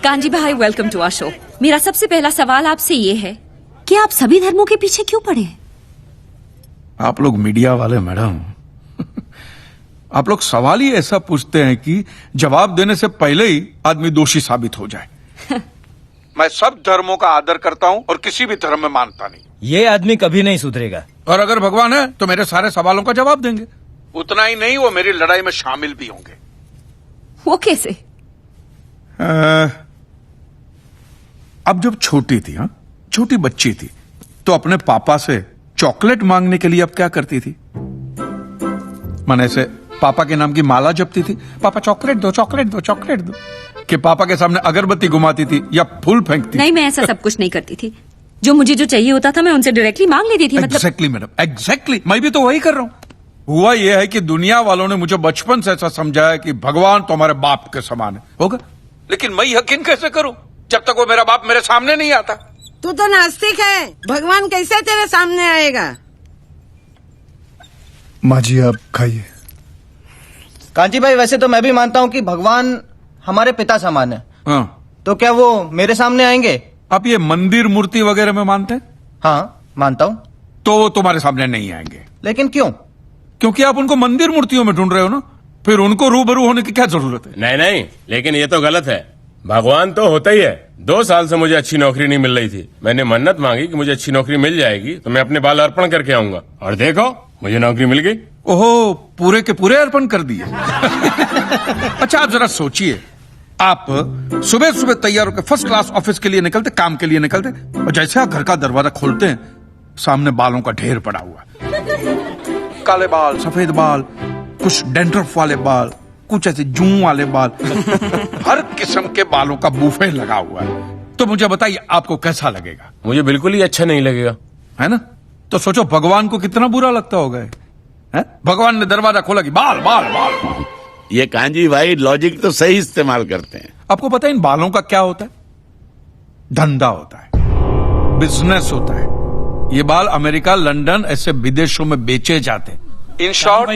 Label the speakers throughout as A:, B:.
A: कांजी भाई, welcome to our show. मेरा सबसे पहला सवाल आपसे ये है कि आप सभी धर्मों के पीछे क्यों पड़े?
B: आप लोग मीडिया वाले मैडम, आप लोग सवाल ही ऐसा पूछते हैं कि जवाब देने से पहले ही आदमी दोषी साबित हो जाए। मैं सब धर्मों का आदर करता हूं और किसी भी धर्म में मानता नहीं।
C: ये आदमी कभी नहीं सुधरेगा।
B: और अगर भगवान है तो मेरे सारे सवालों का जवाब देंगे। उतना ही नहीं, वो मेरी लड़ाई में शामिल भी होंगे।
A: वो कैसे?
B: अब जब छोटी थी, छोटी बच्ची थी, तो अपने पापा से चॉकलेट मांगने के लिए अब क्या करती थी? माने से पापा के नाम की माला जपती थी, पापा चॉकलेट दो, चॉकलेट दो, चॉकलेट दो, कि पापा के सामने अगरबत्ती घुमाती थी या फूल फेंकती?
A: नहीं, मैं ऐसा सब कुछ नहीं करती थी। जो मुझे जो चाहिए होता था मैं उनसे डायरेक्टली मांग लेती थी।
B: Exactly madam, exactly. मैं भी तो वही कर रहा हूं। हुआ यह है कि दुनिया वालों ने मुझे बचपन से ऐसा समझाया कि भगवान तो हमारे बाप के समान है, होगा। लेकिन मैं यकीन कैसे करूं जब तक वो मेरा बाप मेरे सामने नहीं आता?
D: तू तो नास्तिक है, भगवान कैसे तेरे सामने आएगा?
E: माँ जी आप खाइए।
C: कांची भाई, वैसे तो मैं भी मानता हूँ कि भगवान हमारे पिता समान है।
B: हाँ।
C: तो क्या वो मेरे सामने आएंगे?
B: आप ये मंदिर मूर्ति वगैरह में मानते हैं?
C: हाँ, मानता हूँ।
B: तो वो तुम्हारे सामने नहीं आएंगे।
C: लेकिन क्यों?
B: क्योंकि आप उनको मंदिर मूर्तियों में ढूंढ रहे हो ना, फिर उनको रूबरू होने की क्या जरूरत है?
F: नहीं नहीं, लेकिन ये तो गलत है। भगवान तो होता ही है। 2 साल से मुझे अच्छी नौकरी नहीं मिल रही थी। मैंने मन्नत मांगी कि मुझे अच्छी नौकरी मिल जाएगी तो मैं अपने बाल अर्पण करके आऊंगा, और देखो मुझे नौकरी मिल गई।
B: ओहो, पूरे के पूरे अर्पण कर दिए। अच्छा, आप जरा सोचिए, आप सुबह सुबह तैयार होकर फर्स्ट क्लास ऑफिस के लिए निकलते, काम के लिए निकलते, और जैसे आप घर का दरवाजा खोलते हैं, सामने बालों का ढेर पड़ा हुआ, काले बाल, सफेद बाल, कुछ डैंड्रफ वाले बाल, कुछ ऐसे जूं वाले बाल, हर किस्म के बालों का बूफे लगा हुआ है। तो मुझे बताइए, आपको कैसा लगेगा?
F: मुझे बिल्कुल ही अच्छा नहीं लगेगा,
B: है ना? तो सोचो भगवान को कितना बुरा लगता होगा। है? भगवान ने दरवाजा खोला कि बाल बाल बाल बाल।
G: ये कांजी भाई लॉजिक तो सही इस्तेमाल करते हैं।
B: आपको पता है इन बालों का क्या होता है? धंधा होता है, बिजनेस होता है। ये बाल अमेरिका, लंदन, ऐसे विदेशों में बेचे जाते हैं। इन शॉर्ट,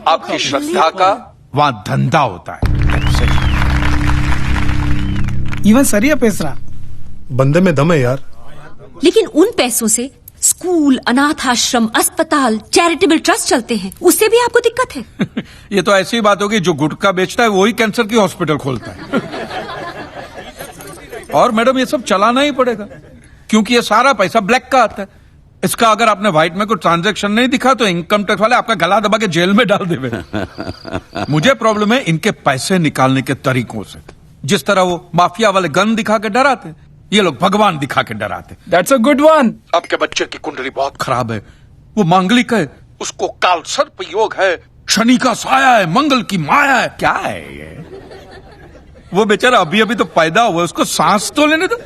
B: आपकी श्रद्धा का वहां धंधा होता है।
E: इवन सरिया पेसरा बंदे में दम है यार।
A: लेकिन उन पैसों से स्कूल, अनाथ आश्रम, अस्पताल, चैरिटेबल ट्रस्ट चलते हैं, उससे भी आपको दिक्कत है?
B: ये तो ऐसी बात होगी, जो गुटखा बेचता है वही कैंसर की हॉस्पिटल खोलता है। और मैडम ये सब चलाना ही पड़ेगा, क्योंकि ये सारा पैसा ब्लैक का आता है। इसका अगर आपने व्हाइट में कोई ट्रांजैक्शन नहीं दिखा तो इनकम टैक्स वाले आपका गला दबा के जेल में डाल देवे। मुझे प्रॉब्लम है इनके पैसे निकालने के तरीकों से। जिस तरह वो माफिया वाले गन दिखा के डराते, ये लोग भगवान दिखा के डराते।
E: That's a good one.
B: आपके बच्चे की कुंडली बहुत खराब है, वो मांगलिक है, उसको काल सर्प योग है, शनि का साया है, मंगल की माया है। क्या है ये? वो बेचारा अभी अभी तो पैदा हुआ, उसको सांस तो लेने दो।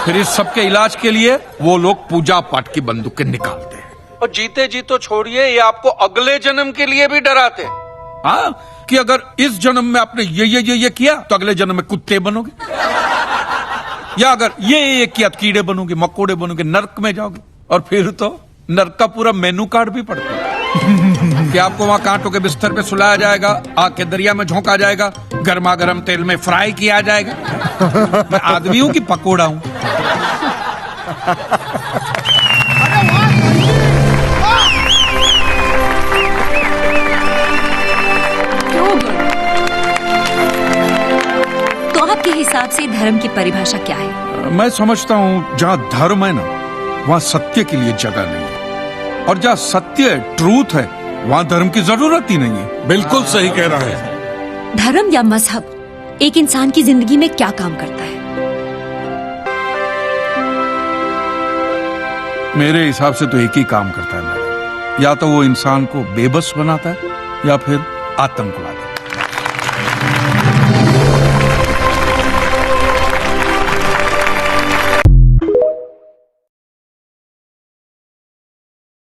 B: फिर इस सबके इलाज के लिए वो लोग पूजा पाठ की बंदूकें निकालते हैं, और जीते जी तो छोड़िए, ये आपको अगले जन्म के लिए भी डराते हैं। हाँ, कि अगर इस जन्म में आपने ये किया तो अगले जन्म में कुत्ते बनोगे, या अगर ये किया तो कीड़े बनोगे, मकोड़े बनोगे, नर्क में जाओगे। और फिर तो नर्क का पूरा मेनू कार्ड भी पड़ता है कि आपको वहां कांटों के बिस्तर पे सुलाया जाएगा, आग के दरिया में झोंका जाएगा, गर्मा गर्म तेल में फ्राई किया जाएगा। मैं आदमी हूं कि पकोड़ा हूं?
A: तो आपके हिसाब से धर्म की परिभाषा क्या है?
B: मैं समझता हूं जहां धर्म है ना, वहां सत्य के लिए जगह नहीं है, और जहां सत्य है, ट्रूथ है, वहां धर्म की जरूरत ही नहीं है। बिल्कुल सही कह रहा है।
A: धर्म या मजहब एक इंसान की जिंदगी में क्या काम करता है?
B: मेरे हिसाब से तो एक ही काम करता है मैडम, या तो वो इंसान को बेबस बनाता है या फिर आतंकवादी।